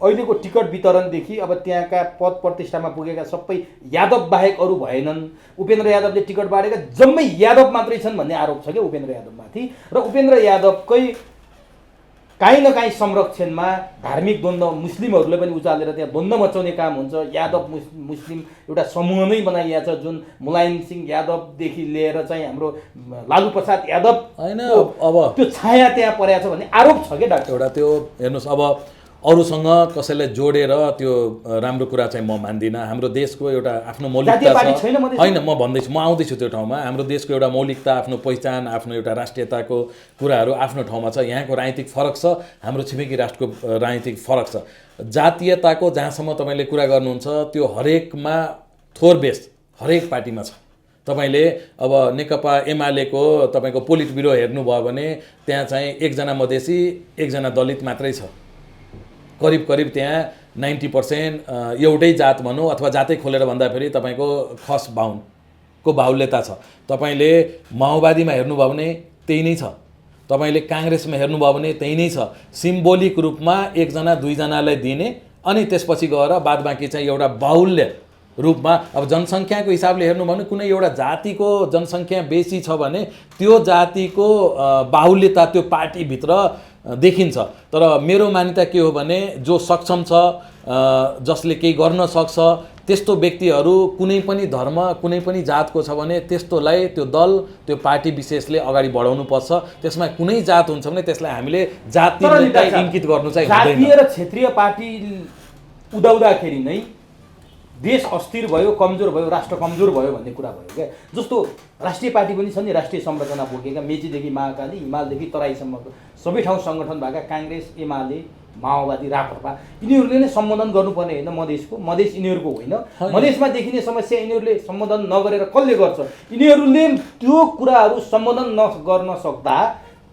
अहिलेको टिकट वितरणदेखि अब त्यहाँका पद प्रतिष्ठामा पुगेका सबै यादव बाहेक अरू भएनन्। उपेन्द्र यादवले टिकट बाँडेका जम्मै यादव मात्रै छन् भन्ने आरोप छ क्या उपेन्द्र यादवमाथि। र उपेन्द्र यादवकै काहीँ न काहीँ संरक्षणमा धार्मिक द्वन्द्व, मुस्लिमहरूले पनि उचालेर त्यहाँ द्वन्द्व मचाउने काम हुन्छ। यादव मुस्लिम एउटा समूह नै बनाइएको छ जुन मुलायम सिंह यादवदेखि लिएर चाहिँ हाम्रो लालु प्रसाद यादव
होइन अब
त्यो छाया त्यहाँ परेको छ भन्ने आरोप छ क्या डाक्टर।
एउटा त्यो हेर्नुहोस्, अब अरूसँग कसैलाई जोडेर त्यो राम्रो कुरा चाहिँ म मान्दिनँ। हाम्रो देशको एउटा आफ्नो मौलिकता छ। होइन, म भन्दैछु, म आउँदैछु त्यो ठाउँमा। हाम्रो देशको एउटा मौलिकता, आफ्नो पहिचान, आफ्नो एउटा राष्ट्रियताको कुराहरू आफ्नो ठाउँमा छ। यहाँको राजनीतिक फरक छ, हाम्रो छिमेकी राष्ट्रको राजनीतिक फरक छ। जातीयताको जहाँसम्म तपाईँले कुरा गर्नुहुन्छ त्यो हरेकमा थोर बेस हरेक पार्टीमा छ। तपाईँले अब नेकपा एमालेको तपाईँको पोलिट ब्युरो हेर्नुभयो भने त्यहाँ चाहिँ 1जना मधेसी 1जना दलित मात्रै छ। करिब करिब त्यहाँ 90% एउटै जात भनौँ अथवा जातै खोलेर भन्दाखेरि तपाईँको खस बाहुनको बाहुल्यता छ। तपाईँले माओवादीमा हेर्नुभयो भने त्यही नै छ। तपाईँले काङ्ग्रेसमा हेर्नुभयो भने त्यही नै छ। सिम्बोलिक रूपमा 1जना 2जनालाई दिने अनि त्यसपछि गएर बाद बाँकी चाहिँ एउटा बाहुल्य रूपमा। अब जनसङ्ख्याको हिसाबले हेर्नुभयो भने कुनै एउटा जातिको जनसङ्ख्या बेसी छ भने त्यो जातिको बाहुल्यता त्यो पार्टीभित्र देखिन्छ। तर मेरो मान्यता के हो भने जो सक्षम छ, जसले केही गर्न सक्छ, त्यस्तो व्यक्तिहरू कुनै पनि धर्म, कुनै पनि जातको छ भने त्यस्तोलाई त्यो दल, त्यो पार्टी विशेषले अगाडि बढाउनु पर्छ। त्यसमा कुनै जात हुन्छ भने त्यसलाई हामीले जातिलाई इङ्कित गर्नु चाहिँ हुँदैन।
जातीय र क्षेत्रीय पार्टी उदाउँदाखेरि नै देश अस्थिर भयो, कमजोर भयो, राष्ट्र कमजोर भयो भन्ने कुरा भयो क्या। जस्तो राष्ट्रिय पार्टी पनि छन् नि, राष्ट्रिय संरचना बोकेका, मेचीदेखि महाकाली, हिमालदेखि तराईसम्मको सबै ठाउँ सङ्गठन भएका काङ्ग्रेस, एमाले, माओवादी, राप्रपा, यिनीहरूले नै सम्बोधन गर्नुपर्ने होइन मधेसको। मधेस यिनीहरूको होइन। मधेसमा देखिने समस्या यिनीहरूले सम्बोधन नगरेर कसले गर्छ? यिनीहरूले त्यो कुराहरू सम्बोधन नगर्न सक्दा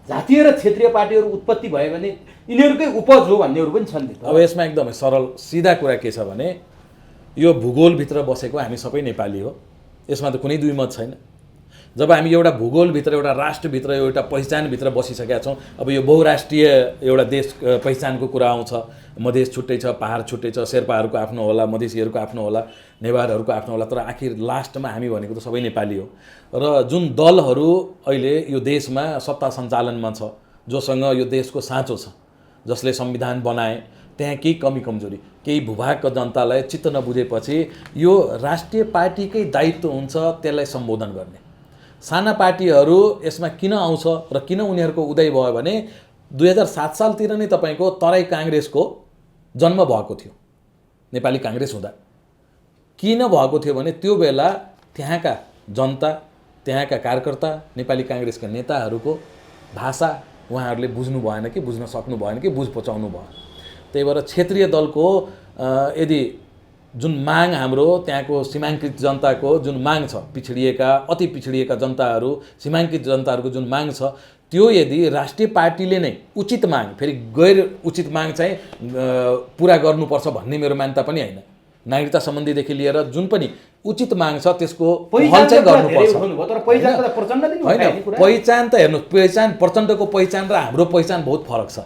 जातीय र क्षेत्रीय पार्टीहरू उत्पत्ति भयो भने यिनीहरूकै उपज हो भन्नेहरू पनि छन् नि।
अब यसमा एकदमै सरल सिधा कुरा के छ भने यो भूगोलभित्र बसेको हामी सबै नेपाली हो। यसमा त कुनै दुई मत छैन। जब हामी एउटा भूगोलभित्र, एउटा राष्ट्रभित्र, एउटा पहिचानभित्र बसिसकेका छौँ, अब यो बहुराष्ट्रिय एउटा देश पहिचानको कुरा आउँछ। मधेस छुट्टै छ, पहाड छुट्टै छ, शेर्पाहरूको आफ्नो होला, मधेसीहरूको आफ्नो होला, नेवारहरूको आफ्नो होला, तर आखिर लास्टमा हामी भनेको त सबै नेपाली हो। र जुन दलहरू अहिले यो देशमा सत्ता सञ्चालनमा छ, जोसँग यो देशको साँचो छ, जसले संविधान बनाए, त्यहाँ केही कमी कमजोरी, केही भूभागको जनतालाई चित्त नबुझेपछि यो राष्ट्रिय पार्टीकै दायित्व हुन्छ त्यसलाई सम्बोधन गर्ने। साना पार्टीहरू यसमा किन आउँछ र किन उनीहरूको उदय भयो भने 2007 सालतिर नै तपाईँको तराई काङ्ग्रेसको जन्म भएको थियो। नेपाली काङ्ग्रेस हुँदा किन भएको थियो भने त्यो बेला त्यहाँका जनता, त्यहाँका कार्यकर्ता, नेपाली काङ्ग्रेसका नेताहरूको भाषा उहाँहरूले बुझ्नु भएन कि बुझ्न सक्नु भएन कि बुझ पचाउनु भयो। त्यही भएर क्षेत्रीय दलको यदि जुन माग हाम्रो त्यहाँको सीमाङ्कित जनताको जुन माग छ, पिछडिएका, अति पिछडिएका जनताहरू, सीमाङ्कित जनताहरूको जुन माग छ, त्यो यदि राष्ट्रिय पार्टीले नै उचित माग, फेरि गैर उचित माग चाहिँ पुरा गर्नुपर्छ भन्ने मेरो मान्यता पनि होइन। नागरिकता सम्बन्धीदेखि लिएर जुन पनि उचित माग छ त्यसको पहल चाहिँ गर्नुपर्छ। होइन, पहिचान त हेर्नु, पहिचान प्रचण्डको पहिचान र हाम्रो पहिचान बहुत फरक छ।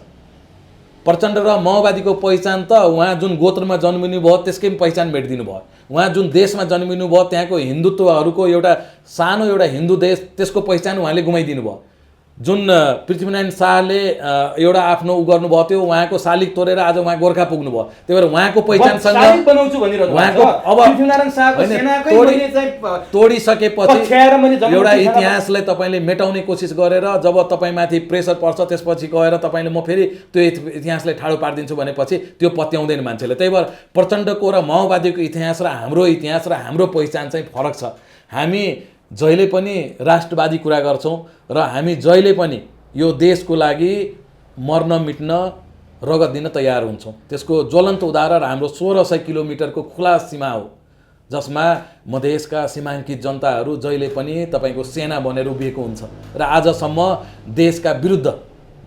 प्रचण्ड र माओवादीको पहिचान त उहाँ जुन गोत्रमा जन्मिनु भयो त्यसकै पहिचान मेटिदिनु भयो। उहाँ जुन देशमा जन्मिनु भयो त्यहाँको हिन्दुत्वहरूको एउटा सानो एउटा हिन्दू देश, त्यसको पहिचान उहाँले गुमाइदिनु भयो। जुन पृथ्वीनारायण शाहले एउटा आफ्नो उ गर्नुभयो थियो, उहाँको शालिग तोडेर आज उहाँ गोर्खा पुग्नुभयो। त्यही भएर उहाँको पहिचानसँग उहाँको अब तोडिसकेपछि एउटा इतिहासलाई तपाईँले मेटाउने कोसिस गरेर जब तपाईँमाथि प्रेसर पर्छ त्यसपछि गएर तपाईँले म फेरि त्यो इतिहासलाई ठाडो पारिदिन्छु भनेपछि त्यो पत्याउँदैन मान्छेले। त्यही भएर प्रचण्डको र माओवादीको इतिहास र हाम्रो पहिचान चाहिँ फरक छ। हामी जहिले पनि राष्ट्रवादी कुरा गर्छौँ र हामी जहिले पनि यो देशको लागि मर्न मिट्न रगत दिन तयार हुन्छौँ। त्यसको ज्वलन्त उदाहरण हाम्रो 1600 किलोमिटरको खुला सीमा हो, जसमा मधेसका सीमाङ्कित जनताहरू जहिले पनि तपाईँको सेना बनेर उभिएको हुन्छ र आजसम्म देशका विरुद्ध,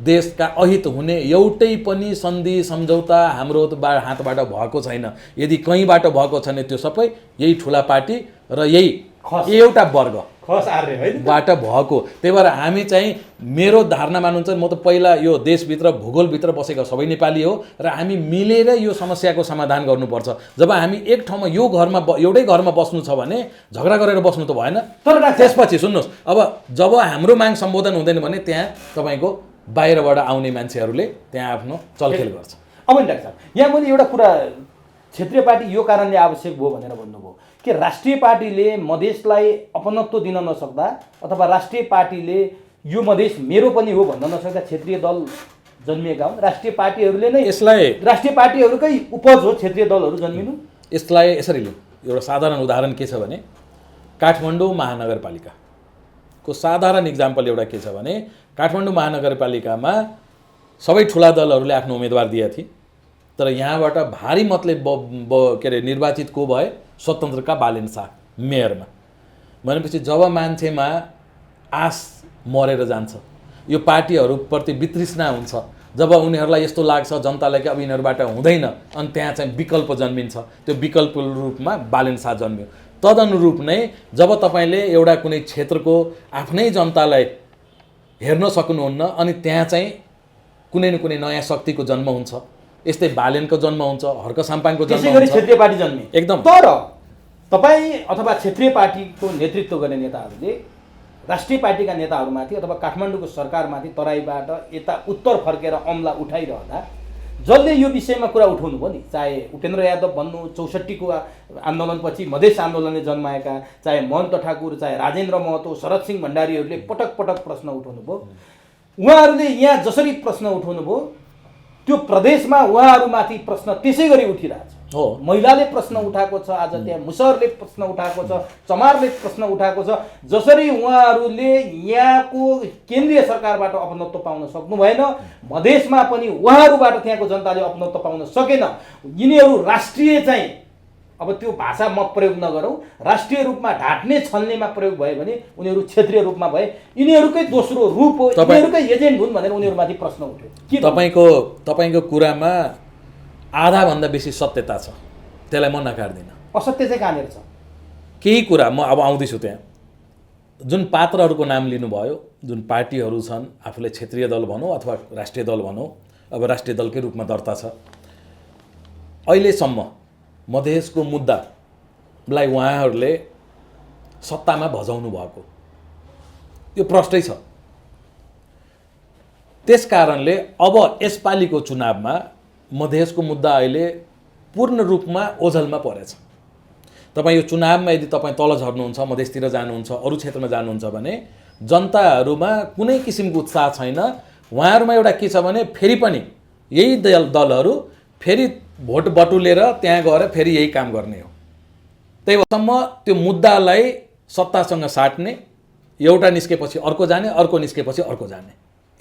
देशका अहित हुने एउटै पनि सन्धि सम्झौता हाम्रो हातबाट भएको छैन। यदि कहीँबाट भएको छ भने त्यो सबै यही ठुला पार्टी र यही एउटा वर्गबाट भएको। त्यही भएर हामी चाहिँ, मेरो धारणा मान्नुहुन्छ, म त पहिला यो देशभित्र भूगोलभित्र बसेका सबै नेपाली हो र हामी मिलेर यो समस्याको समाधान गर्नुपर्छ। जब हामी एक ठाउँमा यो घरमा एउटै घरमा बस्नु छ भने झगडा गरेर बस्नु त भएन। तर त्यसपछि सुन्नुहोस्, अब जब हाम्रो माग सम्बोधन हुँदैन भने त्यहाँ तपाईँको बाहिरबाट आउने मान्छेहरूले त्यहाँ आफ्नो चलखेल गर्छ।
अब नि डाक्टर साहब, यहाँ मैले एउटा कुरा, क्षेत्रीय पार्टी यो कारणले आवश्यक भयो भनेर भन्नुभयो कि राष्ट्रिय पार्टीले मधेसलाई अपनत्व दिन नसक्दा अथवा राष्ट्रिय पार्टीले यो मधेस मेरो पनि हो भन्न नसक्दा क्षेत्रीय दल जन्मिएका हुन्। राष्ट्रिय पार्टीहरूले नै यसलाई, राष्ट्रिय पार्टीहरूकै उपज हो क्षेत्रीय दलहरू जन्मिनु।
यसलाई यसरी लिउँ, एउटा साधारण उदाहरण के छ भने काठमाडौँ महानगरपालिकाको साधारण इक्जाम्पल एउटा के छ भने काठमाडौँ महानगरपालिकामा सबै ठुला दलहरूले आफ्नो उम्मेदवार दिएका थिए, तर यहाँबाट भारी मतले के अरे निर्वाचित को भए? स्वतन्त्रका बालेन शाह मेयरमा। भनेपछि जब मान्छेमा आश मरेर जान्छ, यो पार्टीहरूप्रति वितृष्णा हुन्छ, जब उनीहरूलाई यस्तो लाग्छ जनतालाई कि अब यिनीहरूबाट हुँदैन, अनि त्यहाँ चाहिँ विकल्प जन्मिन्छ, त्यो विकल्प रूपमा बालेन शाह जन्मियो। तदनुरूप नै जब तपाईँले एउटा कुनै क्षेत्रको आफ्नै जनतालाई हेर्न सक्नुहुन्न अनि त्यहाँ चाहिँ कुनै न कुनै नयाँ शक्तिको जन्म हुन्छ। यस्तै बालेनको जन्म हुन्छ, हर्क साम्पाङको जन्म हुन्छ,
क्षेत्रीय पार्टी जन्मे
एकदम।
तर तपाईँ अथवा क्षेत्रीय पार्टीको नेतृत्व गर्ने नेताहरूले राष्ट्रिय पार्टीका नेताहरूमाथि अथवा काठमाडौँको सरकारमाथि तराईबाट यता उत्तर फर्केर अमला उठाइरहँदा जसले यो विषयमा कुरा उठाउनु भयो नि, चाहे उपेन्द्र यादव भन्नु, 64 को आन्दोलनपछि मधेस आन्दोलनले जन्माएका, चाहे महन्त ठाकुर, चाहे राजेन्द्र महतो, शरद सिंह भण्डारीहरूले पटक पटक प्रश्न उठाउनु भयो। उहाँहरूले यहाँ जसरी प्रश्न उठाउनु भयो त्यो प्रदेशमा उहाँहरूमाथि प्रश्न त्यसै गरी उठिरहेछ। महिलाले प्रश्न उठाएको छ, आज त्यहाँ मुसहरले प्रश्न उठाएको छ, चमारले प्रश्न उठाएको छ। जसरी उहाँहरूले यहाँको केन्द्रीय सरकारबाट अपनत्व पाउन सक्नु भएन, मधेसमा पनि उहाँहरूबाट त्यहाँको जनताले अपनत्व पाउन सकेन। यिनीहरू राष्ट्रिय चाहिँ, अब त्यो भाषा म प्रयोग नगरौँ, राष्ट्रिय रूपमा ढाट्ने छल्नेमा प्रयोग भयो भने उनीहरू क्षेत्रीय रूपमा भए यिनीहरूकै दोस्रो रूप हो, यिनीहरूकै एजेन्ट हुन् भनेर उनीहरूमाथि प्रश्न उठ्यो।
के तपाईँको कुरामा आधाभन्दा बेसी सत्यता छ, त्यसलाई म नकार्दिनँ।
असत्य चाहिँ कहाँनिर छ?
केही कुरा म अब आउँदैछु त्यहाँ। जुन पात्रहरूको नाम लिनुभयो, जुन पार्टीहरू छन्, आफूले क्षेत्रीय दल भनौँ अथवा राष्ट्रिय दल भनौँ, अब राष्ट्रिय दलकै रूपमा दर्ता छ। अहिलेसम्म मधेसको मुद्दालाई उहाँहरूले सत्तामा भजाउनु भएको यो प्रष्टै छ। त्यस कारणले अब यसपालिको चुनावमा मधेसको मुद्दा अहिले पूर्ण रूपमा ओझलमा परेछ। तपाईँ यो चुनावमा यदि तपाईँ तल झर्नुहुन्छ, मधेसतिर जानुहुन्छ, अरू क्षेत्रमा जानुहुन्छ भने जनताहरूमा कुनै किसिमको उत्साह छैन। उहाँहरूमा एउटा के छ भने फेरि पनि यही दलहरू फेरि भोट बटुलेर त्यहाँ गएर फेरि यही काम गर्ने हो। त्यही भएसम्म त्यो मुद्दालाई सत्तासँग साट्ने, एउटा निस्केपछि अर्को जाने, अर्को निस्केपछि अर्को जाने,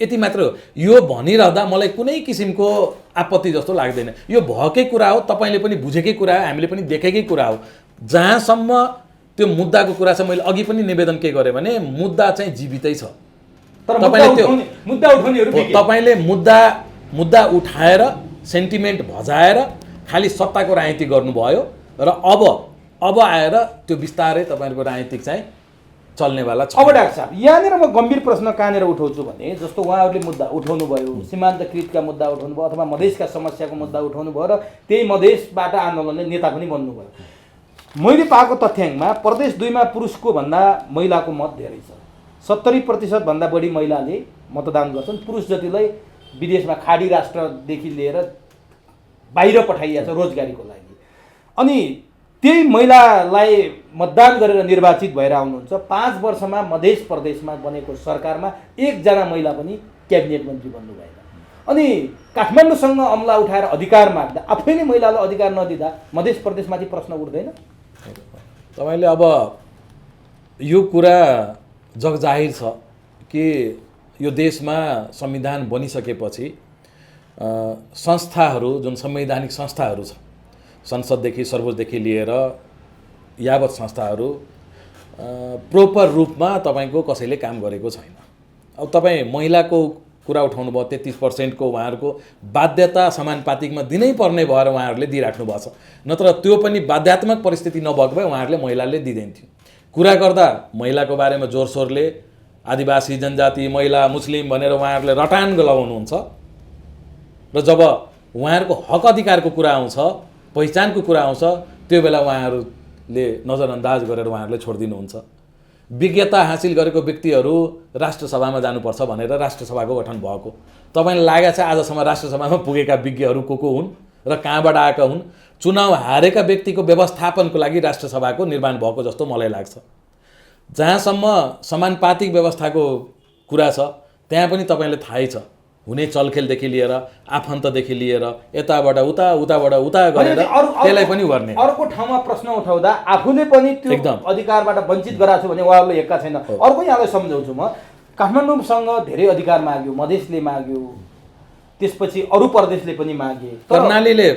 यति मात्र हो। यो भनिरहँदा मलाई कुनै किसिमको आपत्ति जस्तो लाग्दैन। यो भएकै कुरा हो, तपाईँले पनि बुझेकै कुरा हो, हामीले पनि देखेकै कुरा हो। जहाँसम्म त्यो मुद्दाको कुरा छ, मैले अघि पनि निवेदन के गरेँ भने मुद्दा चाहिँ जीवितै छ।
तर मुद्दा उठाउनेहरू के?
तपाईँले मुद्दा उठाएर सेन्टिमेन्ट भजाएर खालि सत्ताको राजनीति गर्नुभयो र अब आएर त्यो बिस्तारै तपाईँहरूको राजनीतिक चाहिँ चल्नेवाला छ।
अब डाक्टर साहब यहाँनिर म गम्भीर प्रश्न कहाँनिर उठाउँछु भने जस्तो उहाँहरूले मुद्दा उठाउनु भयो, सीमान्तकृतका मुद्दा उठाउनु भयो अथवा मधेसका समस्याको मुद्दा उठाउनु भयो र त्यही मधेसबाट आन्दोलनले नेता पनि बन्नुभयो। मैले पाएको तथ्याङ्कमा प्रदेश 2 मा पुरुषको भन्दा महिलाको मत धेरै छ। 70% भन्दा बढी महिलाले मतदान गर्छन्। पुरुष जतिलाई विदेशमा खाडी राष्ट्रदेखि लिएर बाहिर पठाइएको छ रोजगारीको लागि। अनि त्यही महिलालाई मतदान गरेर निर्वाचित भएर आउनुहुन्छ। 5 वर्षमा मधेस प्रदेशमा बनेको सरकारमा एकजना महिला पनि क्याबिनेट मन्त्री बन्नु भएन। अनि काठमाडौँसँग अमला उठाएर अधिकार माग्दा आफैले महिलालाई अधिकार नदिँदा मधेस प्रदेशमाथि प्रश्न उठ्दैन?
तपाईँले अब यो कुरा जगजाहिर छ कि यो देशमा संविधान बनिसकेपछि संस्थाहरू जुन संवैधानिक संस्थाहरू छ, संसददेखि सर्वोच्चदेखि लिएर यावत संस्थाहरू प्रोपर रूपमा तपाईँको कसैले काम गरेको छैन। अब तपाईँ महिलाको कुरा उठाउनु भयो, 33% को उहाँहरूको बाध्यता समानुपातिकमा दिनै पर्ने भएर उहाँहरूले दिइराख्नु भएको छ। नत्र त्यो पनि बाध्यात्मक परिस्थिति नभएको भए उहाँहरूले महिलाले दिँदैनथ्यो। कुरा गर्दा महिलाको बारेमा जोरसोरले आदिवासी जनजाति, महिला, मुस्लिम भनेर उहाँहरूले रटान लगाउनुहुन्छ र जब उहाँहरूको हक अधिकारको कुरा आउँछ, पहिचानको कुरा आउँछ, त्यो बेला उहाँहरूले नजरअन्दाज गरेर उहाँहरूले छोडिदिनुहुन्छ। विज्ञता हासिल गरेको व्यक्तिहरू राष्ट्रसभामा जानुपर्छ भनेर राष्ट्रसभाको गठन भएको। तपाईँलाई लागेको छ आजसम्म राष्ट्रसभामा पुगेका विज्ञहरू को हुन् र कहाँबाट आएका हुन्? चुनाव हारेका व्यक्तिको व्यवस्थापनको लागि राष्ट्रसभाको निर्माण भएको जस्तो मलाई लाग्छ। जहाँसम्म समानुपातिक व्यवस्थाको कुरा छ त्यहाँ पनि तपाईँले थाहै छ, हुने चलखेलदेखि लिएर आफन्तदेखि लिएर यताबाट उता उताबाट उता गरेर त्यसलाई पनि गर्ने।
अर्को ठाउँमा प्रश्न उठाउँदा आफूले पनि त्यो अधिकारबाट वञ्चित गराएको छु भने उहाँहरूले हेक्का छैन। अर्को यहाँलाई सम्झाउँछु म, काठमाडौँसँग धेरै अधिकार माग्यो, मधेसले माग्यो, त्यसपछि अरू प्रदेशले पनि मागे,
कर्णालीले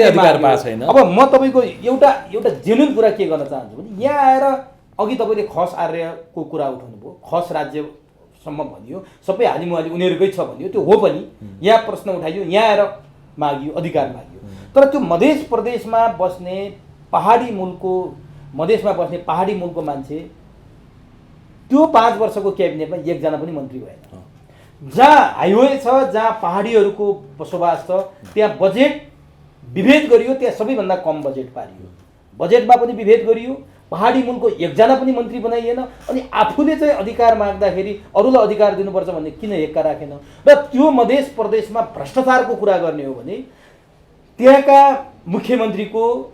अधिकार पाएको छैन।
अब म तपाईँको एउटा जेन्युन कुरा के गर्न चाहन्छु भने यहाँ आएर अघि तपाईँले खस आर्यको कुरा उठाउनु भयो, खस राज्यसम्म भनियो, सबै हालिमुहाली उनीहरूकै छ भनियो, त्यो हो पनि। यहाँ प्रश्न उठाइयो, यहाँ आएर मागियो, अधिकार मागियो। तर त्यो मधेस प्रदेशमा बस्ने पहाडी मुलको मुलको मान्छे त्यो 5 वर्षको क्याबिनेटमा एकजना पनि मन्त्री भएन। जहाँ हाइवे छ, जहाँ पहाडीहरूको बसोबास छ, त्यहाँ बजेट विभेद गरियो, त्यहाँ सबैभन्दा कम बजेट पारियो। बजेटमा पनि विभेद गरियो, पहाडी मुलको एकजना पनि मन्त्री बनाइएन। अनि आफूले चाहिँ अधिकार माग्दाखेरि अरूलाई अधिकार दिनुपर्छ भन्ने किन हेक्का राखेन? र त्यो मधेस प्रदेशमा भ्रष्टाचारको कुरा गर्ने हो भने त्यहाँका मुख्यमन्त्रीको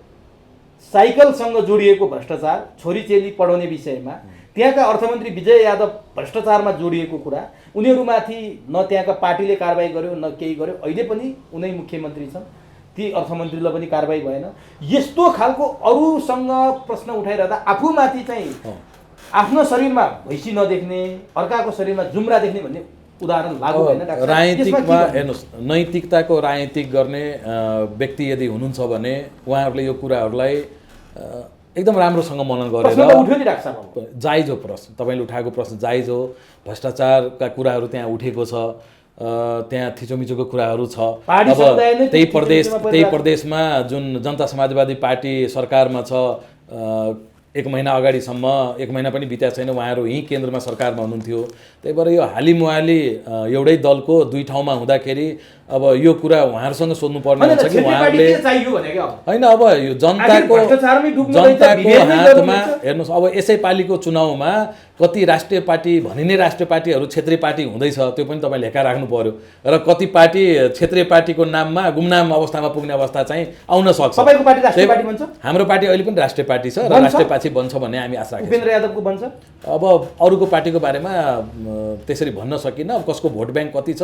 साइकलसँग जोडिएको भ्रष्टाचार, छोरीचेली पढाउने विषयमा, त्यहाँका अर्थमन्त्री विजय यादव भ्रष्टाचारमा जोडिएको कुरा, उनीहरूमाथि न त्यहाँका पार्टीले कारबाही गर्यो न केही गर्यो। अहिले पनि उनै मुख्यमन्त्री छन्, ती अर्थमन्त्रीलाई पनि कारबाही भएन। यस्तो खालको अरूसँग प्रश्न उठाइरहँदा आफूमाथि चाहिँ आफ्नो शरीरमा भैँसी नदेख्ने, अर्काको शरीरमा जुम्रा देख्ने भन्ने उदाहरण लागू भएन?
राजनीतिकमा हेर्नुहोस्, नैतिकताको राजनीतिक गर्ने व्यक्ति यदि हुनुहुन्छ भने उहाँहरूले यो कुराहरूलाई एकदम राम्रोसँग मनन गरेर जायज हो। प्रश्न तपाईँले उठाएको प्रश्न जायज हो। भ्रष्टाचारका कुराहरू त्यहाँ उठेको छ, त्यहाँ थिचोमिचोको कुराहरू छ। अब त्यही प्रदेशमा जुन जनता समाजवादी पार्टी सरकारमा छ, 1 महिना अगाडिसम्म 1 महिना पनि बितेको छैन, उहाँहरू यहीँ केन्द्रमा सरकारमा हुनुहुन्थ्यो। त्यही भएर यो हालिमुहाली एउटै दलको 2 ठाउँमा हुँदाखेरि अब यो कुरा उहाँहरूसँग सोध्नुपर्ने हुन्छ कि उहाँहरूले होइन, अब यो जनताको हातमा हेर्नुहोस्। अब यसै पालिको चुनावमा कति राष्ट्रिय पार्टी भनिने राष्ट्रिय पार्टीहरू क्षेत्रीय पार्टी हुँदैछ, त्यो पनि तपाईँले हेक्का राख्नु पर्यो। र कति पार्टी क्षेत्रीय पार्टीको नाममा गुमनाम अवस्थामा पुग्ने अवस्था चाहिँ आउन सक्छ।
तपाईँको पार्टी राष्ट्रिय पार्टी बन्छ?
हाम्रो पार्टी अहिले पनि राष्ट्रिय पार्टी छ र राष्ट्रिय पार्टी बन्छ भन्ने हामी आशा राखेका छौँ।
उपेन्द्र यादवको बन्छ?
अब अरूको पार्टीको बारेमा त्यसरी भन्न सकिन्न। अब कसको भोट ब्याङ्क कति छ,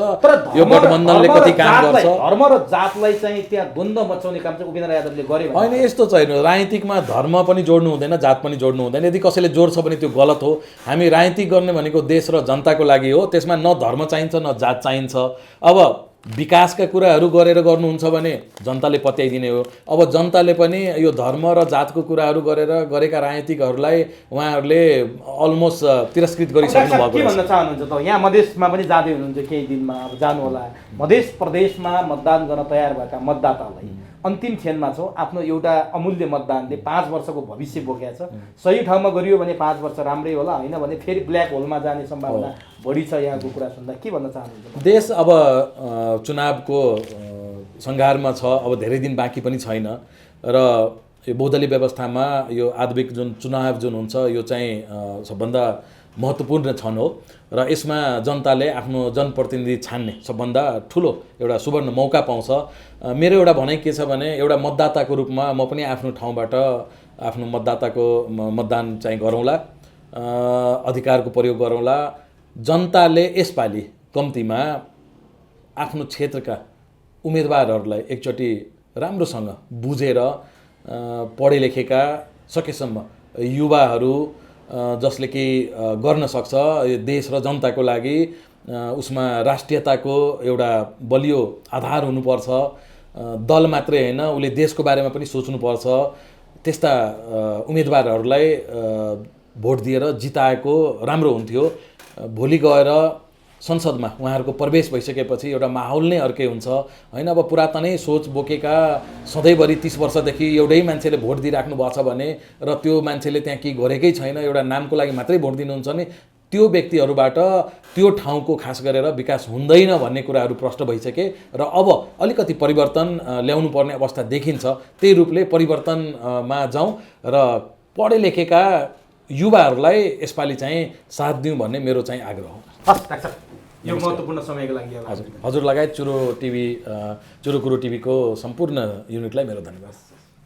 यो गठबन्धनले कति काम गर्छ,
धर्म र जातलाई चाहिँ त्यहाँ द्वन्द्व मचाउने काम चाहिँ उपेन्द्र यादवले गरे
होइन। यस्तो छैन, राजनीतिकमा धर्म पनि जोड्नु हुँदैन, जात पनि जोड्नु हुँदैन। यदि कसैले जोड्छ भने त्यो गलत हो। हामी राजनीति गर्ने भनेको देश र जनताको लागि हो, त्यसमा न धर्म चाहिन्छ न जात चाहिन्छ। अब विकासका कुराहरू गरेर गर्नुहुन्छ भने जनताले पत्याइदिने हो। अब जनताले पनि यो धर्म र जातको कुराहरू गरेका राजनीतिकहरूलाई उहाँहरूले अलमोस्ट तिरस्कृत गरिसक्नु भएको
के
रहेछ।
भन्न चाहनुहुन्छ त? यहाँ मधेसमा पनि जाँदै हुनुहुन्छ केही दिनमा, अब जानु होला। मधेस प्रदेशमा मतदान गर्न तयार भएका मतदातालाई अन्तिम क्षणमा छौँ, आफ्नो एउटा अमूल्य मतदानले 5 वर्षको भविष्य बोकेको छ। सही ठाउँमा गरियो भने 5 वर्ष राम्रै होला, होइन भने फेरि ब्ल्याक होलमा जाने सम्भावना बढी छ। यहाँको कुरा सुन्दा के भन्न चाहनुहुन्छ?
देश अब चुनावको सङ्घारमा छ, अब धेरै दिन बाँकी पनि छैन र यो बहुदलीय व्यवस्थामा यो आधुनिक जुन चुनाव जुन हुन्छ यो चाहिँ सबभन्दा महत्त्वपूर्ण क्षण हो र यसमा जनताले आफ्नो जनप्रतिनिधि छान्ने सबभन्दा ठुलो एउटा सुवर्ण मौका पाउँछ। मेरो एउटा भनाइ के छ भने एउटा मतदाताको रूपमा म पनि आफ्नो ठाउँबाट आफ्नो मतदाताको मतदान चाहिँ गरौँला, अधिकारको प्रयोग गरौँला। जनताले यसपालि कम्तीमा आफ्नो क्षेत्रका उम्मेदवारहरूलाई एकचोटि राम्रोसँग बुझेर पढे लेखेका सकेसम्म युवाहरू जसले कि गर्न सक्छ देश र जनताको लागि, उसमा राष्ट्रियताको एउटा बलियो आधार हुनुपर्छ। दल मात्रै होइन, उसले देशको बारेमा पनि सोच्नुपर्छ। त्यस्ता उम्मेदवारहरूलाई भोट दिएर जिताएको राम्रो हुन्थ्यो। भोलि गएर संसदमा उहाँहरूको प्रवेश भइसकेपछि एउटा माहौल नै अर्कै हुन्छ, होइन? अब पुरातनै सोच बोकेका सधैँभरि 30 वर्षदेखि एउटै मान्छेले भोट दिइराख्नु भएको छ भने र त्यो मान्छेले त्यहाँ केही गरेकै छैन, एउटा नामको लागि मात्रै भोट दिनुहुन्छ भने त्यो व्यक्तिहरूबाट त्यो ठाउँको खास गरेर विकास हुँदैन भन्ने कुराहरू प्रष्ट भइसके र अब अलिकति परिवर्तन ल्याउनु पर्ने अवस्था देखिन्छ। त्यही रूपले परिवर्तनमा जाउँ र पढे लेखेका युवाहरूलाई यसपालि चाहिँ साथ दिउँ भन्ने मेरो चाहिँ आग्रह हो।
हस् डाक्टर, यो महत्त्वपूर्ण समयको लागि
हजुर लगायत चुरो टिभी चुरो कुरो टिभीको सम्पूर्ण युनिटलाई मेरो धन्यवाद।